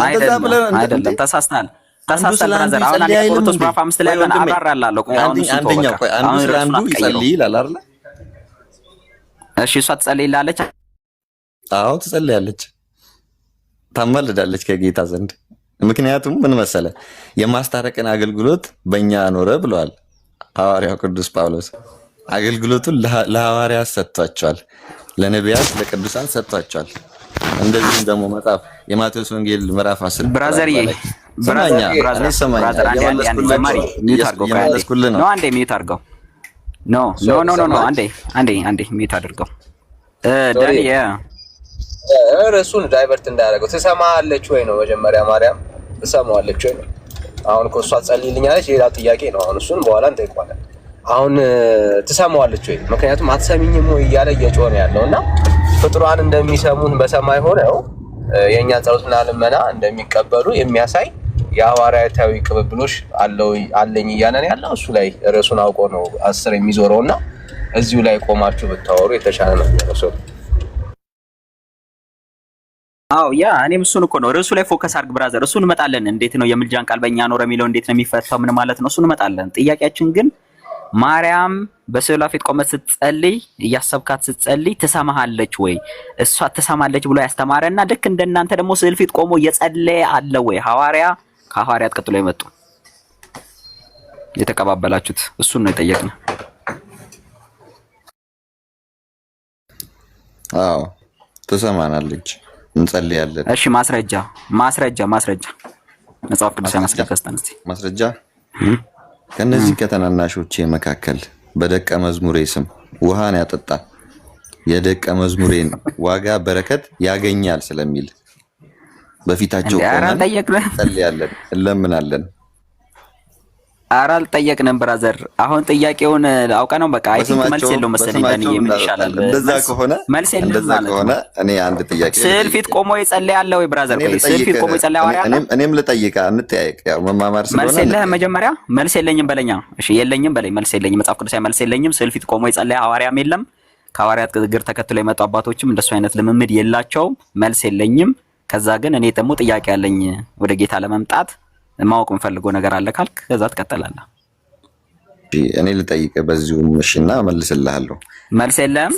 ተሳስተናል። ብራዘር አሁን አንዴ ቆሮንቶስ ምዕራፍ 5 ላይ ያለን አብራራላለሁ። አንዱ ስለ አንዱ ይጸልይ ይላል አይደል? እሺ እሷ ትጸልይላለች። አዎ ትጸልያለች፣ ታማልዳለች ከጌታ ዘንድ። ምክንያቱም ምን መሰለ የማስታረቅን አገልግሎት በእኛ ኖረ ብለዋል ሐዋርያው ቅዱስ ጳውሎስ። አገልግሎቱን ለሐዋርያት ሰጥቷቸዋል፣ ለነቢያት ለቅዱሳን ሰጥቷቸዋል። እንደዚህም ደግሞ መጽሐፍ የማቴዎስ ወንጌል ምዕራፍ 10 ብራዘር አንዴ ሚዩት አድርገው ዳኒ እሱን ዳይቨርት እንዳያደርገው። ትሰማለች ወይ ነው መጀመሪያ ማርያም ትሰማዋለች ወይ ነው። አሁን እኮ እሷ ጸልይልኛለች ሌላ ጥያቄ ነው። አሁን እሱን በኋላ እንጠይቀዋለን። አሁን ትሰማዋለች ወይ? ምክንያቱም አትሰሚኝም ወይ እያለ እየጮኸ ነው ያለውና ፍጡራን እንደሚሰሙን በሰማይ ሆነው የኛ ጸሎትና ልመና እንደሚቀበሉ የሚያሳይ የሐዋርያታዊ ቅብብሎሽ አለኝ እያለን ያለው እሱ ላይ ርዕሱን አውቆ ነው 10 የሚዞረውና እዚሁ ላይ ቆማችሁ ብታወሩ የተሻለ ነው የሚሆነው። አዎ እኔም እሱን እኮ ነው ርዕሱ ላይ ፎከስ አድርግ ብራዘር። እሱን እንመጣለን። እንዴት ነው የምልጃን ቃል በእኛ ኖረ የሚለው እንዴት ነው የሚፈታው ምን ማለት ነው? እሱን እንመጣለን። ጥያቄያችን ግን ማርያም በስዕሏ ፊት ቆመት ስትጸልይ እያሰብካት ስትጸልይ ትሰማሃለች ወይ? እሷ ትሰማለች ብሎ ያስተማረና ልክ እንደናንተ ደግሞ ስዕል ፊት ቆሞ እየጸለየ አለ ወይ? ከሐዋርያት ቀጥሎ የመጡ የተቀባበላችሁት እሱን ነው የጠየቅነው። አዎ ትሰማናለች፣ እንጸልያለን። እሺ ማስረጃ መጽሐፍ ቅዱስ ያመስከስተን እስቲ ማስረጃ ከነዚህ ከተናናሾቼ መካከል በደቀ መዝሙሬ ስም ውሃን ያጠጣ የደቀ መዝሙሬን ዋጋ በረከት ያገኛል ስለሚል በፊታቸው ቆመን እንጸልያለን፣ እንለምናለን። ኧረ አልጠየቅንም ብራዘር። አሁን ጥያቄውን አውቀ ነው በቃ አይ ቲንክ መልስ የለውም መሰለኝ። በእኔ ምን ይሻላል? እንደዛ ከሆነ እኔ አንድ ጥያቄ ስዕል ፊት ቆሞ ይጸልያል ወይ ብራዘር? ቆይ ስዕል ፊት ቆሞ ይጸልያል አዋሪያ? እኔም ልጠይቃ እንጠያየቅ። ያው መማማር ስለሆነ መልስ የለህም መጀመሪያ? መልስ የለኝም በለኛ። እሺ የለኝም በለኝ። መልስ የለኝም፣ መጽሐፍ ቅዱስ መልስ የለኝም። ስዕል ፊት ቆሞ ይጸልያል ሐዋርያም የለም። ከሐዋርያት እግር ተከትሎ የመጡ አባቶችም እንደሱ አይነት ልምምድ የላቸውም። መልስ የለኝም። ከዛ ግን እኔ ደግሞ ጥያቄ ያለኝ ወደ ጌታ ለመምጣት ማወቅ የምፈልገው ነገር አለ ካልክ ከዛ ትቀጥላለህ። እኔ ልጠይቅ በዚሁ እሺና መልስልሃለሁ። መልስ የለም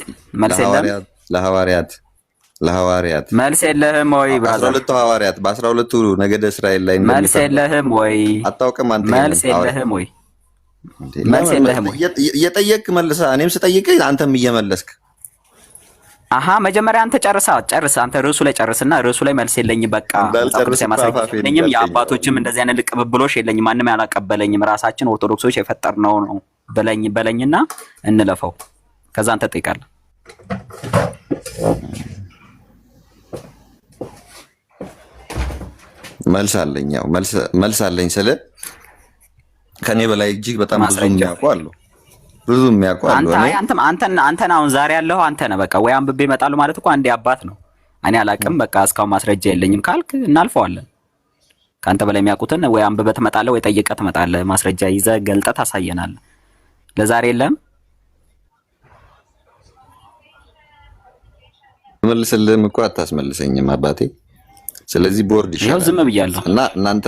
ለሐዋርያት መልስ የለህም ወይ ብራዘር? በ12ቱ ነገደ እስራኤል ላይ መልስ የለህም ወይ? አታውቅም አንተ? መልስ የለህም ወይ? እየጠየቅክ መልሳ እኔም ስጠይቅ አንተም እየመለስክ መጀመሪያ አንተ ጨርስ። አንተ ርዕሱ ላይ ጨርስና ርዕሱ ላይ መልስ የለኝም በቃ ቅዱስ የማስረጃኝም የአባቶችም እንደዚህ አይነት ቅብብሎሽ የለኝም፣ ማንም ያላቀበለኝም፣ ራሳችን ኦርቶዶክሶች የፈጠርነው ነው በለኝና እንለፈው። ከዛ አንተ ጠይቃለህ። መልስ አለኝ ስለ ከኔ በላይ እጅግ በጣም ብዙ የሚያውቁ አሉ። አንተን አሁን ዛሬ ያለው አንተ ነህ። በቃ ወይ አንብቤ እመጣለሁ ማለት እኮ አንዴ አባት ነው። እኔ አላቅም በቃ እስካሁን ማስረጃ የለኝም ካልክ እናልፈዋለን። ከአንተ በላይ የሚያውቁትን ወይ አንብበህ ትመጣለህ ወይ ጠይቀህ ትመጣለህ። ማስረጃ ይዘህ ገልጠህ ታሳየናለህ። ለዛሬ የለም መልስልህም እኮ አታስመልሰኝም አባቴ። ስለዚህ ቦርድ ይሻላል ዝም ብያለሁ እና እናንተ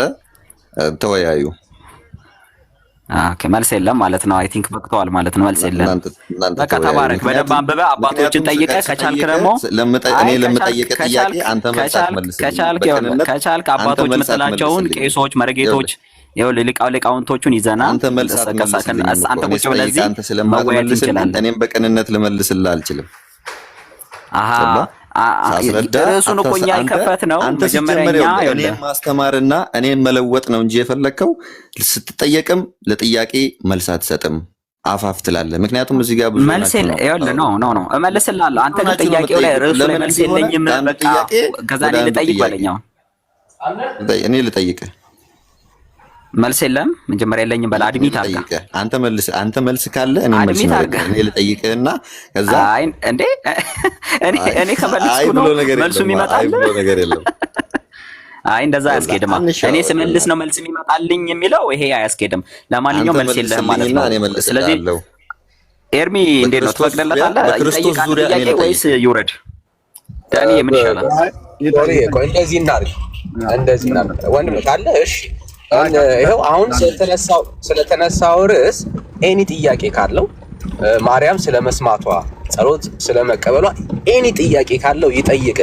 ተወያዩ። መልስ የለም ማለት ነው። አይ ቲንክ በቅተዋል ማለት ነው። መልስ የለም በቃ ተባረክ። በደንብ አንብበህ አባቶችን ጠይቀህ ከቻልክ ደግሞ እኔ ለምጠይቅ ጥያቄ አንተ መልስ አትመልስልኝ። ከቻልክ አባቶች መሰላቸውን ቄሶች፣ መርጌቶች ሊቃውንቶቹን ይዘና አንተ መልስ አትመልስልኝ። አንተ ቁጭ ብለህ እዚህ መወያየት እንችላለን። እኔም በቅንነት ልመልስልህ አልችልም። ርዕሱን እኮ እኛ የከፈት ነው መጀመሪያ እኔን ማስተማርና እኔን መለወጥ ነው እንጂ የፈለግከው ስትጠየቅም ለጥያቄ መልስ አትሰጥም፣ አፋፍ ትላለህ። ምክንያቱም እዚህ ጋር ብዙ መልስ ነው እመልስልሃለሁ። አንተ ግን ጥያቄው ላይ ርዕሱ ላይ መልስ የለኝም በቃ ከዛ እኔ ልጠይቅ በለኛው እኔ ልጠይቅህ መልስ የለም መጀመሪያ የለኝም በላ አድሚት አድርጋ አንተ መልስ ካለ እኔ ልጠይቅህና ከዛ እንዴ እኔ ከመልስኩ ነው መልሱ ይመጣል። ነገር የለም አይ እንደዛ አያስኬድም። እኔ ስመልስ ነው መልስ የሚመጣልኝ የሚለው ይሄ አያስኬድም። ለማንኛውም መልስ የለህም ማለት ነው። ስለዚህ ኤርሚ እንዴት ነው ትፈቅድለታለህ? ይጠይቃል ጥያቄ ወይስ ይውረድ? ዳኒ ምን ይሻላል? ቆይ እንደዚህ እናድርግ ወንድም ካለ እሺ። ይኸው አሁን ስለተነሳው ርዕስ ኤኒ ጥያቄ ካለው ማርያም ስለመስማቷ ጸሎት ስለመቀበሏ ኤኒ ጥያቄ ካለው ይጠይቅ።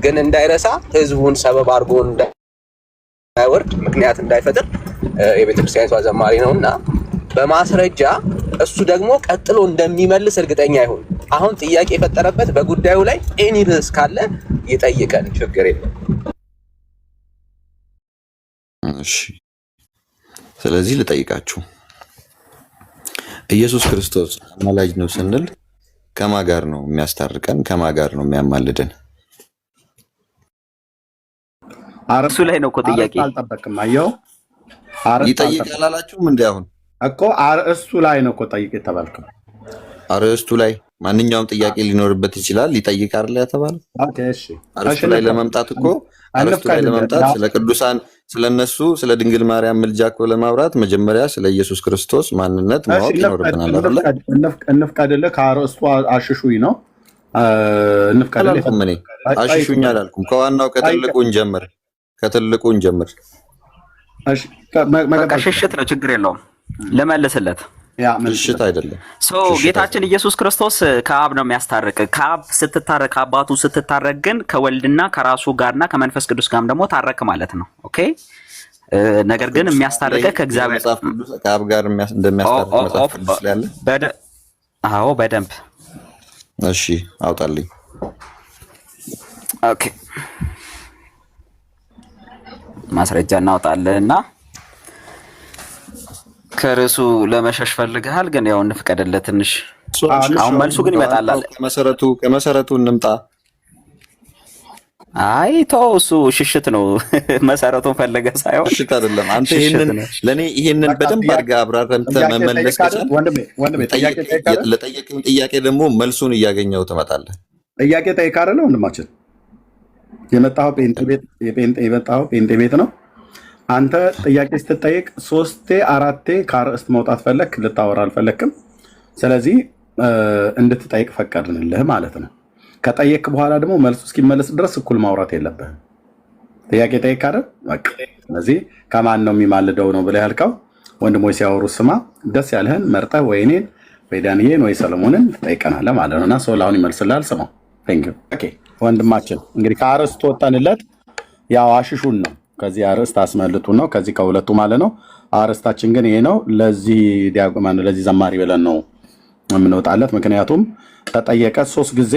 ግን እንዳይረሳ ህዝቡን ሰበብ አድርጎ እንዳይወርድ ምክንያት እንዳይፈጥር የቤተክርስቲያኒቷ ዘማሪ ነውና በማስረጃ እሱ ደግሞ ቀጥሎ እንደሚመልስ እርግጠኛ ይሁን። አሁን ጥያቄ የፈጠረበት በጉዳዩ ላይ ኤኒ ርዕስ ካለ ይጠይቀን፣ ችግር የለም። እሺ ስለዚህ ልጠይቃችሁ፣ ኢየሱስ ክርስቶስ አማላጅ ነው ስንል ከማን ጋር ነው የሚያስታርቀን? ከማን ጋር ነው የሚያማልደን? እሱ ላይ ነው እኮ ጥያቄ። አልጠበቅም። አየው ይጠይቃል አላችሁም እንዴ? አሁን እኮ አርእስቱ ላይ ነው እኮ ጠይቅ የተባልከው። አርእስቱ ላይ ማንኛውም ጥያቄ ሊኖርበት ይችላል። ይጠይቅ አይደል የተባለው? ኦኬ እሺ። አርእስቱ ላይ ለመምጣት እኮ አርእስቱ ላይ ለመምጣት ስለ ቅዱሳን ስለነሱ ስለ ድንግል ማርያም ምልጃ እኮ ለማውራት መጀመሪያ ስለ ኢየሱስ ክርስቶስ ማንነት ማወቅ ይኖርብናል አይደል? እንፍቀድልህ። ከአርእስቱ አሽሹኝ ነው እንፍቀድልህ። እኔ አሽሹኝ አላልኩም። ከዋናው ከትልቁ እንጀምር። እሺ በቃ ሽሽት ነው፣ ችግር የለውም። ለመለስለት ሽሽት አይደለም። ጌታችን ኢየሱስ ክርስቶስ ከአብ ነው የሚያስታርቅ። ከአብ ስትታረቅ ከአባቱ ስትታረቅ ግን ከወልድና ከራሱ ጋርና ከመንፈስ ቅዱስ ጋርም ደግሞ ታረቅ ማለት ነው። ኦኬ። ነገር ግን የሚያስታርቀ ከእግዚአብሔር ከአብ ጋር እንደሚያስታርቅ መጽሐፍ ቅዱስ ላይ አለ። አዎ በደንብ እሺ አውጣልኝ። ኦኬ ማስረጃ እናውጣለንና ከርዕሱ ለመሸሽ ፈልገሃል፣ ግን ያው እንፍቀድለት ትንሽ። አሁን መልሱ ግን ይመጣላል። ከመሰረቱ እንምጣ። አይ ተው፣ እሱ ሽሽት ነው። መሰረቱን ፈልገ ሳይሆን ሽሽት አይደለም። አንተ ለኔ ይሄንን በደንብ አድርገህ አብራርተህ መመለስ ከቻልክ ለጠየቅኝ ጥያቄ ደግሞ መልሱን እያገኘው ትመጣለህ። ጥያቄ ጠይቅ አይደለ ወንድማችን? የመጣኸው ጴንጤ ቤት ነው። አንተ ጥያቄ ስትጠይቅ 3-4 ከአርእስት መውጣት ፈለክ፣ ልታወራ አልፈለክም። ስለዚህ እንድትጠይቅ ፈቀድንልህ ማለት ነው። ከጠየቅ በኋላ ደግሞ መልሱ እስኪመለስ ድረስ እኩል ማውራት የለብህም። ጥያቄ ጠይቅ አይደል? በቃ ስለዚህ ከማን ነው የሚማልደው ነው ብለህ ያልከው። ወንድሞች ሲያወሩ ስማ፣ ደስ ያለህን መርጠህ ወይ እኔን ወይ ዳንኤልን ወይ ሰለሞንን ትጠይቀናለህ ማለት ነው። እና ሰው አሁን ይመልስልሃል። ስማው። ኦኬ ወንድማችን እንግዲህ ከአርእስት ወጣንለት። ያው አሽሹን ነው ከዚህ አርእስት አስመልጡ ነው ከዚህ ከሁለቱ ማለት ነው። አርእስታችን ግን ይሄ ነው። ለዚህ ዲያቆን ለዚህ ዘማሪ ብለን ነው የምንወጣለት። ምክንያቱም ተጠየቀ 3 ጊዜ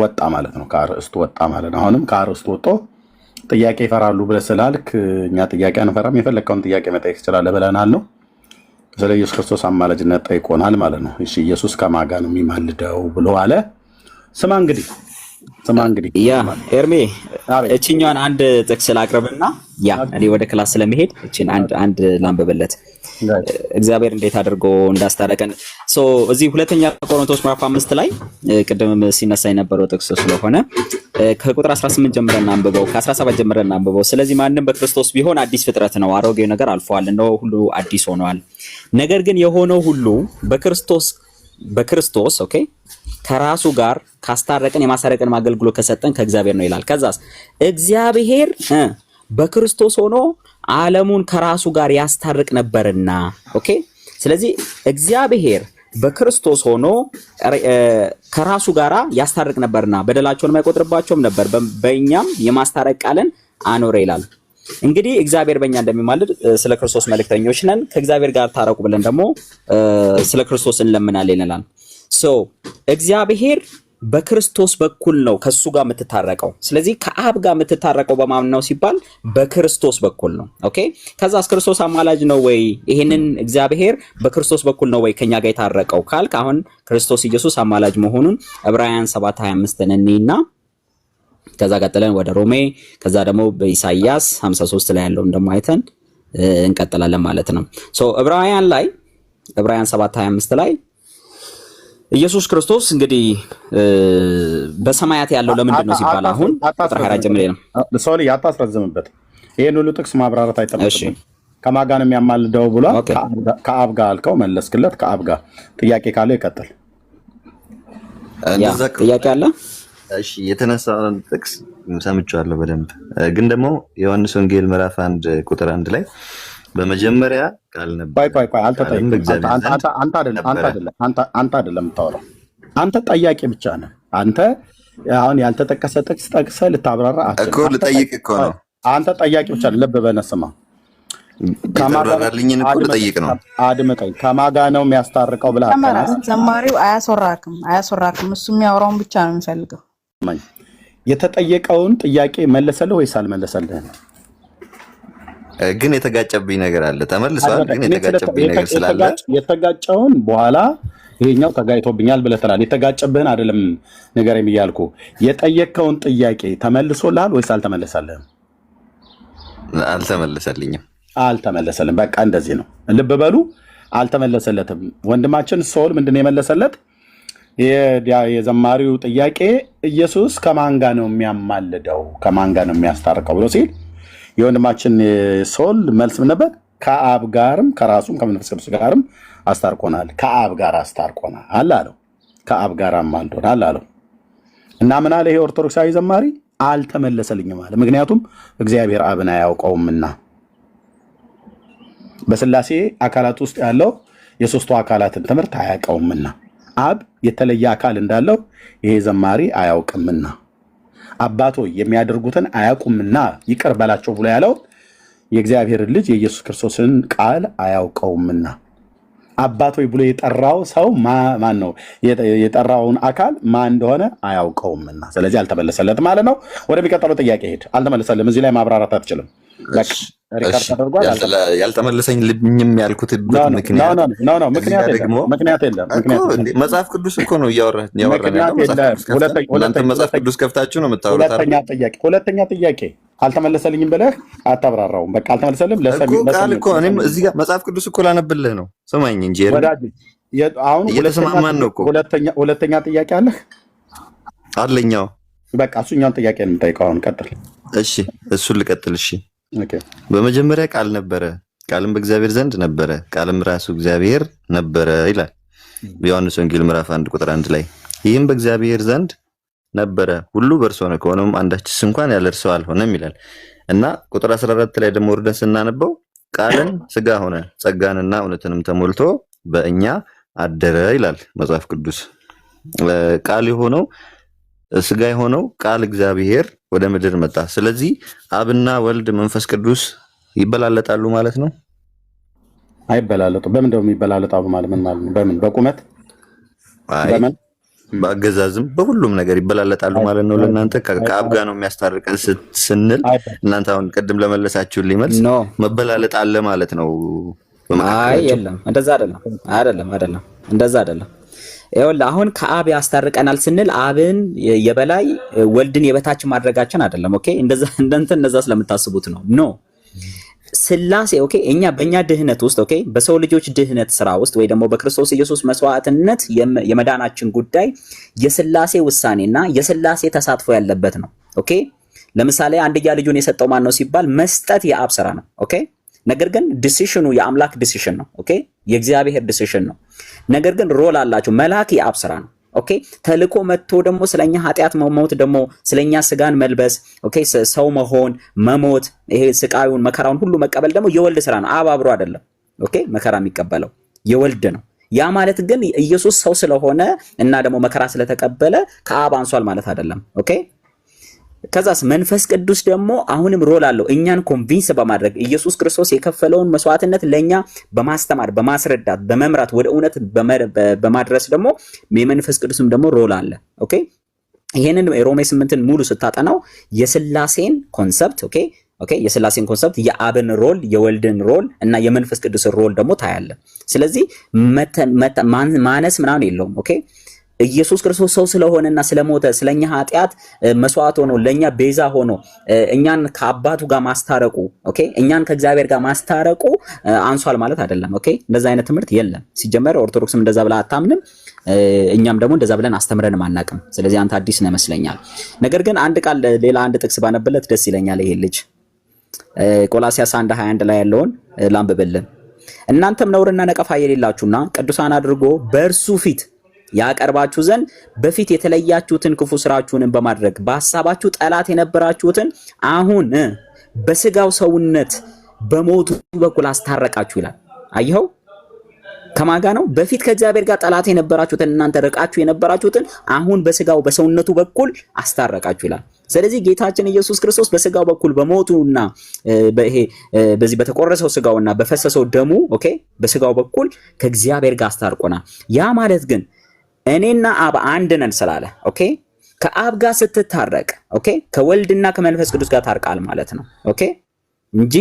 ወጣ ማለት ነው። ከአርእስቱ ወጣ ማለት ነው። አሁንም ከአርእስቱ ወጥቶ ጥያቄ ይፈራሉ ብለህ ስላልክ እኛ ጥያቄ አንፈራም። የፈለከውን ጥያቄ መጠየቅ ትችላለህ ብለናል ነው። ስለ ኢየሱስ ክርስቶስ አማላጅነት ጠይቆናል ማለት ነው። እሺ ኢየሱስ ከማን ጋር ነው የሚማልደው ብሎ አለ። ስማ እንግዲህ ያ ኤርሜ እቺኛን አንድ ጥቅስ ላቅርብና ያ እኔ ወደ ክላስ ስለመሄድ እቺን አንድ ላንብብለት እግዚአብሔር እንዴት አድርጎ እንዳስታረቀን። እዚህ ሁለተኛ ቆሮንቶስ ምዕራፍ 5 ላይ ቅድም ሲነሳ የነበረው ጥቅስ ስለሆነ ከቁጥር 18 ጀምረን አንብበው፣ ከ17 ጀምረን አንብበው። ስለዚህ ማንም በክርስቶስ ቢሆን አዲስ ፍጥረት ነው፣ አሮጌው ነገር አልፏል፣ እነሆ ሁሉ አዲስ ሆኗል። ነገር ግን የሆነው ሁሉ በክርስቶስ ኦኬ ከራሱ ጋር ካስታረቀን የማስታረቅን አገልግሎት ከሰጠን ከእግዚአብሔር ነው ይላል። ከዛስ እግዚአብሔር በክርስቶስ ሆኖ ዓለሙን ከራሱ ጋር ያስታርቅ ነበርና። ኦኬ ስለዚህ እግዚአብሔር በክርስቶስ ሆኖ ከራሱ ጋር ያስታርቅ ነበርና በደላቸውን የማይቆጥርባቸውም ነበር፣ በእኛም የማስታረቅ ቃልን አኖረ ይላል። እንግዲህ እግዚአብሔር በእኛ እንደሚማልድ ስለ ክርስቶስ መልእክተኞች ነን። ከእግዚአብሔር ጋር ታረቁ ብለን ደግሞ ስለ ክርስቶስ እንለምናለን ይላል። እግዚአብሔር በክርስቶስ በኩል ነው ከሱ ጋር የምትታረቀው። ስለዚህ ከአብ ጋር የምትታረቀው በማን ነው ሲባል በክርስቶስ በኩል ነው። ኦኬ ከዛስ ክርስቶስ አማላጅ ነው ወይ? ይሄንን እግዚአብሔር በክርስቶስ በኩል ነው ወይ ከኛ ጋር የታረቀው ካልክ አሁን ክርስቶስ ኢየሱስ አማላጅ መሆኑን ዕብራውያን 7:25 እንይና ከዛ ቀጥለን ወደ ሮሜ ከዛ ደግሞ በኢሳይያስ 53 ላይ ያለውን ደግሞ አይተን እንቀጥላለን ማለት ነው። ዕብራውያን 7:25 ላይ ኢየሱስ ክርስቶስ እንግዲህ በሰማያት ያለው ለምንድን ነው ሲባል አሁን ቁጥር 24 ጀምሬ ነው ሶሪ አታስረዝምበት። ይሄን ሁሉ ጥቅስ ማብራራት አይጠበቅም። ከማን ጋር ነው የሚያማልደው ብሏል። ከአብ ጋር አልከው፣ መለስክለት። ከአብ ጋር ጥያቄ ካለው ይቀጥል። ጥያቄ አለ? እሺ የተነሳውን ጥቅስ ሰምቻለሁ በደንብ ግን ደግሞ ዮሐንስ ወንጌል ምዕራፍ 1 ቁጥር 1 ላይ በመጀመሪያ ቃል ነበር። ቆይ አንተ አይደለም የምታወራው፣ አንተ ጠያቂ ብቻ ነህ። አንተ አሁን ያልተጠቀሰ ጥቅስ ጠቅሰህ ልታብራራ እኮ ልጠይቅ እኮ ነው። አንተ ጠያቂ ብቻ ነህ። ልብ በለህ ስማ፣ ከማጋራልኝን እኮ ልጠይቅ ነው። አድምጠኝ። ከማጋ ነው የሚያስታርቀው ብለህ ዘማሪው አያስወራክም። እሱ የሚያወራውን ብቻ ነው የሚፈልገው። የተጠየቀውን ጥያቄ መለሰልህ ወይስ አልመለሰልህም? ግን የተጋጨብኝ ነገር አለ። ተመልሷል። ግን የተጋጨብኝ ነገር ስላለ የተጋጨውን በኋላ ይሄኛው ተጋጭቶብኛል ብለህ ትላለህ። የተጋጨብህን አይደለም ነገር የሚያልኩ የጠየቀውን ጥያቄ ተመልሶልሃል ወይስ አልተመለሰልህም? አልተመለሰልኝም። አልተመለሰልህም። በቃ እንደዚህ ነው። ልብ በሉ፣ አልተመለሰለትም። ወንድማችን ሶል ምንድነው የመለሰለት? የዘማሪው ጥያቄ ኢየሱስ ከማን ጋር ነው የሚያማልደው ከማን ጋር ነው የሚያስታርቀው ብሎ ሲል የወንድማችን ሶል መልስ ምን ነበር? ከአብ ጋርም ከራሱም ከመንፈስ ቅዱስ ጋርም አስታርቆናል። ከአብ ጋር አስታርቆናል አለው። ከአብ ጋር አማልዶናል አለው። እና ምን አለ ይሄ ኦርቶዶክሳዊ ዘማሪ? አልተመለሰልኝም አለ። ምክንያቱም እግዚአብሔር አብን አያውቀውምና በስላሴ አካላት ውስጥ ያለው የሶስቱ አካላትን ትምህርት አያውቀውምና አብ የተለየ አካል እንዳለው ይሄ ዘማሪ አያውቅምና አባቶ የሚያደርጉትን አያውቁምና ይቅር በላቸው ብሎ ያለው የእግዚአብሔርን ልጅ የኢየሱስ ክርስቶስን ቃል አያውቀውምና አባቶይ ብሎ የጠራው ሰው ማን ነው? የጠራውን አካል ማን እንደሆነ አያውቀውምና ስለዚህ አልተመለሰለትም ማለት ነው። ወደሚቀጥለው ጥያቄ ሄድ። አልተመለሰልም። እዚህ ላይ ማብራራት አትችልም። ሪካርድ ተደርጓል። ያልተመለሰኝ ልብኝም ያልኩት ምክንያት የለም። መጽሐፍ ቅዱስ እኮ ነው እያወራን መጽሐፍ ቅዱስ ከፍታችሁ ነው የምታወሩት። ሁለተኛ ጥያቄ አልተመለሰልኝም ብለህ አታብራራውም። በቃ አልተመለሰልም። ቃል እኮ እኔም እዚህ ጋር መጽሐፍ ቅዱስ እኮ ላነብልህ ነው። ስማኝ እንጂ አሁን እየተሰማማን ነው እኮ። ሁለተኛ ጥያቄ አለህ? አለኛው። በቃ እሱኛውን ጥያቄ ነው የምጠይቀው። አሁን ቀጥል። እሺ እሱን ልቀጥል። እሺ በመጀመሪያ ቃል ነበረ፣ ቃልም በእግዚአብሔር ዘንድ ነበረ፣ ቃልም ራሱ እግዚአብሔር ነበረ ይላል በዮሐንስ ወንጌል ምዕራፍ 1 ቁጥር 1 ላይ። ይህም በእግዚአብሔር ዘንድ ነበረ፣ ሁሉ በእርሱ ሆነ፣ ከሆነም አንዳችስ እንኳን ያለ እርሱ አልሆነም ይላል እና ቁጥር 14 ላይ ደግሞ ወርደን ስናነበው ቃልን ሥጋ ሆነ፣ ጸጋንና እውነትንም ተሞልቶ በእኛ አደረ ይላል መጽሐፍ ቅዱስ። ቃል የሆነው ሥጋ የሆነው ቃል እግዚአብሔር ወደ ምድር መጣ። ስለዚህ አብና ወልድ መንፈስ ቅዱስ ይበላለጣሉ ማለት ነው? አይበላለጡ። በምን ደው የሚበላለጣሉ ማለት ምን ማለት ነው? በምን? በቁመት በምን? በአገዛዝም በሁሉም ነገር ይበላለጣሉ ማለት ነው። ለእናንተ ከአብ ጋር ነው የሚያስታርቀን ስንል እናንተ አሁን ቅድም ለመለሳችሁልኝ መልስ መበላለጥ አለ ማለት ነው። አይ የለም፣ እንደዛ አይደለም። እንደዛ አይደለም። ይኸውልህ አሁን ከአብ ያስታርቀናል ስንል አብን የበላይ ወልድን የበታች ማድረጋችን አይደለም። ኦኬ እንደዛ ስለምታስቡት ነው። ኖ ስላሴ ኦኬ እኛ በእኛ ድህነት ውስጥ ኦኬ በሰው ልጆች ድህነት ስራ ውስጥ ወይ ደግሞ በክርስቶስ ኢየሱስ መስዋዕትነት የመዳናችን ጉዳይ የስላሴ ውሳኔና የስላሴ ተሳትፎ ያለበት ነው። ኦኬ ለምሳሌ አንድያ ልጁን የሰጠው ማን ነው ሲባል መስጠት የአብ ስራ ነው። ኦኬ ነገር ግን ዲሲሽኑ የአምላክ ዲሲሽን ነው። ኦኬ የእግዚአብሔር ዲሲሽን ነው። ነገር ግን ሮል አላቸው። መላክ የአብ ስራ ነው። ኦኬ ተልኮ መጥቶ ደግሞ ስለኛ ኃጢአት መሞት ደግሞ ስለኛ ስጋን መልበስ ኦኬ ሰው መሆን መሞት ይሄ ስቃዩን መከራውን ሁሉ መቀበል ደግሞ የወልድ ስራ ነው። አብ አብሮ አይደለም። ኦኬ መከራ የሚቀበለው የወልድ ነው። ያ ማለት ግን ኢየሱስ ሰው ስለሆነ እና ደግሞ መከራ ስለተቀበለ ከአብ አንሷል ማለት አይደለም። ኦኬ ከዛስ መንፈስ ቅዱስ ደግሞ አሁንም ሮል አለው። እኛን ኮንቪንስ በማድረግ ኢየሱስ ክርስቶስ የከፈለውን መስዋዕትነት ለኛ በማስተማር በማስረዳት በመምራት ወደ እውነት በማድረስ ደግሞ የመንፈስ ቅዱስም ደግሞ ሮል አለ። ኦኬ ይሄንን ሮሜ 8ን ሙሉ ስታጠናው የስላሴን ኮንሰፕት ኦኬ የስላሴን ኮንሰፕት የአብን ሮል የወልድን ሮል እና የመንፈስ ቅዱስን ሮል ደግሞ ታያለ። ስለዚህ ማነስ ምናምን የለውም። ኦኬ ኢየሱስ ክርስቶስ ሰው ስለሆነና ስለሞተ ስለኛ ኃጢአት መስዋዕት ሆኖ ለኛ ቤዛ ሆኖ እኛን ከአባቱ ጋር ማስታረቁ ኦኬ እኛን ከእግዚአብሔር ጋር ማስታረቁ አንሷል ማለት አይደለም። ኦኬ እንደዛ አይነት ትምህርት የለም። ሲጀመር ኦርቶዶክስም እንደዛ ብላ አታምንም፣ እኛም ደግሞ እንደዛ ብለን አስተምረንም አናውቅም። ስለዚህ አንተ አዲስ ነው ይመስለኛል። ነገር ግን አንድ ቃል ሌላ አንድ ጥቅስ ባነብለት ደስ ይለኛል። ይሄ ልጅ ቆላስይስ 1:21 ላይ ያለውን ላንብብልን። እናንተም ነውርና ነቀፋ የሌላችሁና ቅዱሳን አድርጎ በእርሱ ፊት ያቀርባችሁ ዘንድ በፊት የተለያችሁትን ክፉ ስራችሁን በማድረግ በሐሳባችሁ ጠላት የነበራችሁትን አሁን በስጋው ሰውነት በሞቱ በኩል አስታረቃችሁ ይላል። አየኸው ከማን ጋር ነው? በፊት ከእግዚአብሔር ጋር ጠላት የነበራችሁትን እናንተ ርቃችሁ የነበራችሁትን አሁን በስጋው በሰውነቱ በኩል አስታረቃችሁ ይላል። ስለዚህ ጌታችን ኢየሱስ ክርስቶስ በስጋው በኩል በሞቱና በዚህ በተቆረሰው ስጋውና በፈሰሰው ደሙ ኦኬ በስጋው በኩል ከእግዚአብሔር ጋር አስታርቆናል። ያ ማለት ግን እኔና አብ አንድ ነን ስላለ ኦኬ ከአብ ጋር ስትታረቅ ኦኬ ከወልድና ከመንፈስ ቅዱስ ጋር ታርቃል ማለት ነው ኦኬ እንጂ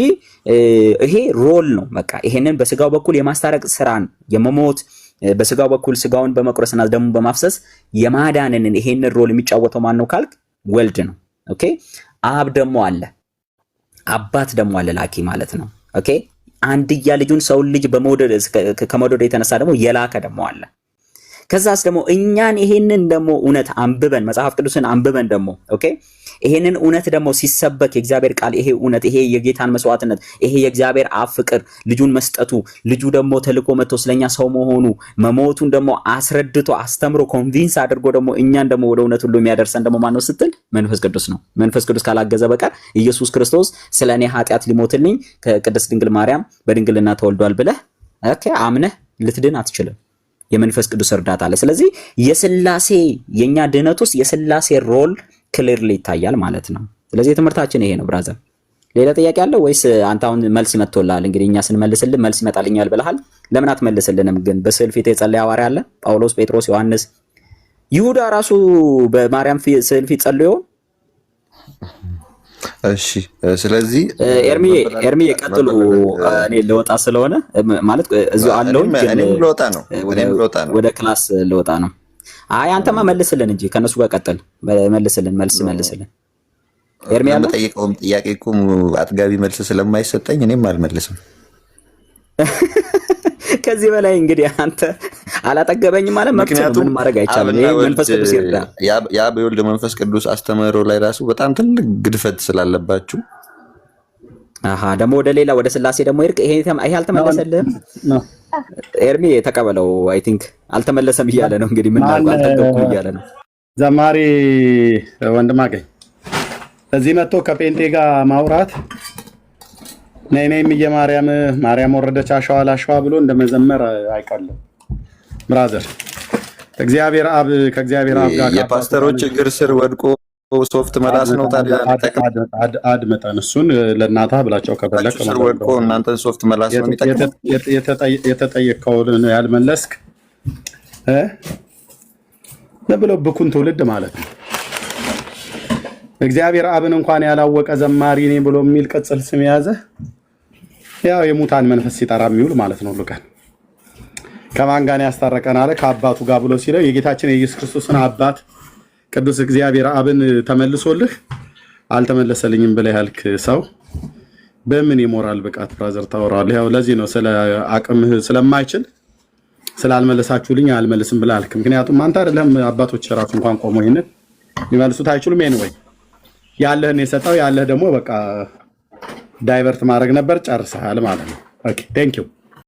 ይሄ ሮል ነው። በቃ ይሄንን በስጋው በኩል የማስታረቅ ስራን የመሞት በስጋው በኩል ስጋውን በመቁረስና ደሙን በማፍሰስ የማዳንን ይሄንን ሮል የሚጫወተው ማን ነው ካልክ ወልድ ነው ኦኬ። አብ ደግሞ አለ፣ አባት ደግሞ አለ ላኪ ማለት ነው ኦኬ። አንድያ ልጁን ሰው ልጅ ከመውደድ የተነሳ ደግሞ የላከ ደግሞ አለ። ከዛስ ደግሞ እኛን ይሄንን ደግሞ እውነት አንብበን መጽሐፍ ቅዱስን አንብበን ደግሞ ኦኬ ይሄንን እውነት ደግሞ ሲሰበክ የእግዚአብሔር ቃል ይሄ እውነት ይሄ የጌታን መስዋዕትነት ይሄ የእግዚአብሔር አብ ፍቅር ልጁን መስጠቱ ልጁ ደግሞ ተልኮ መጥቶ ስለኛ ሰው መሆኑ መሞቱን ደግሞ አስረድቶ አስተምሮ ኮንቪንስ አድርጎ ደግሞ እኛን ደግሞ ወደ እውነት ሁሉ የሚያደርሰን ደግሞ ማን ነው ስትል መንፈስ ቅዱስ ነው። መንፈስ ቅዱስ ካላገዘ በቀር ኢየሱስ ክርስቶስ ስለኔ ኃጢአት ሊሞትልኝ ከቅድስት ድንግል ማርያም በድንግልና ተወልዷል ብለህ ኦኬ አምነህ ልትድን አትችልም። የመንፈስ ቅዱስ እርዳታ አለ። ስለዚህ የሥላሴ የኛ ድህነት ውስጥ የሥላሴ ሮል ክሊርሊ ይታያል ማለት ነው። ስለዚህ ትምህርታችን ይሄ ነው ብራዘር። ሌላ ጥያቄ አለ ወይስ አንተ አሁን መልስ መጥቶልሃል? እንግዲህ እኛ ስንመልስልን መልስ ይመጣልኛል ብለሃል። ለምን አትመልስልንም ግን? በስዕል ፊት የጸለየ ሐዋርያ አለ? ጳውሎስ፣ ጴጥሮስ፣ ዮሐንስ፣ ይሁዳ ራሱ በማርያም ስዕል ፊት ጸልዮ። እሺ ስለዚህ ኤርሚ ቀጥሉ። እኔ ልወጣ ስለሆነ ማለት እዚሁ አለውኝ ግን እኔም ልወጣ ነው ወደ ክላስ ልወጣ ነው። አይ አንተማ መልስልን እንጂ ከነሱ ጋር ቀጥል። መልስልን መልስልን። ኤርሚ ያለው ጠይቀውም ጥያቄ እኮ አጥጋቢ መልስ ስለማይሰጠኝ እኔም አልመልስም። ከዚህ በላይ እንግዲህ አንተ አላጠገበኝም ማለት ምክንያቱም ማድረግ አይቻልም። ይሄ መንፈስ ቅዱስ ይርዳ። ያ በወልድ መንፈስ ቅዱስ አስተምህሮ ላይ ራሱ በጣም ትልቅ ግድፈት ስላለባችሁ ደግሞ ወደ ሌላ ወደ ሥላሴ ደግሞ ይሄ አልተመለሰልህም። ኤርሚ ተቀበለው። አይ ቲንክ አልተመለሰም እያለ ነው እንግዲህ ምን አልኩ አልተጠቀምኩም እያለ ነው። ዘማሪ ወንድማገኝ እዚህ መጥቶ ከጴንጤ ጋር ማውራት ነይነይም ማርያም ወረደች አሸዋ ላሸዋ ብሎ እንደመዘመር አይቀልም ብራዘር። ከእግዚአብሔር አብ ጋር የፓስተሮች እግር ስር ወድቆ ሶፍት መላስ ነው። ታዲያ አድመጠን እሱን ለእናታ ብላቸው ከፈለክ ስር ወድቆ እናንተን ሶፍት መላስ ነው የሚጠቅመው። የተጠየቀውን ያልመለስክ ለብሎ ብኩን ትውልድ ማለት ነው። እግዚአብሔር አብን እንኳን ያላወቀ ዘማሪ ነኝ ብሎ የሚል ቅጽል ስም የያዘ ያው የሙታን መንፈስ ሲጠራ የሚውል ማለት ነው። ሉቃን ከማን ጋር ያስታረቀን አለ? ከአባቱ ጋር ብሎ ሲለው የጌታችን የኢየሱስ ክርስቶስን አባት ቅዱስ እግዚአብሔር አብን ተመልሶልህ አልተመለሰልኝም ብለህ ያልክ ሰው በምን የሞራል ብቃት ብራዘር ታወራለህ? ያው ለዚህ ነው ስለ አቅምህ ስለማይችል ስላልመለሳችሁልኝ አልመልስም ብለህ አልክ። ምክንያቱም አንተ አይደለም አባቶች ራሱ እንኳን ቆሞ ይሄንን ሊመልሱት አይችሉም። ኤኒዌይ ያለህን የሰጠው ያለህ ደግሞ በቃ ዳይቨርት ማድረግ ነበር። ጨርሰሃል ማለት ነው። ኦኬ ቴንክ ዩ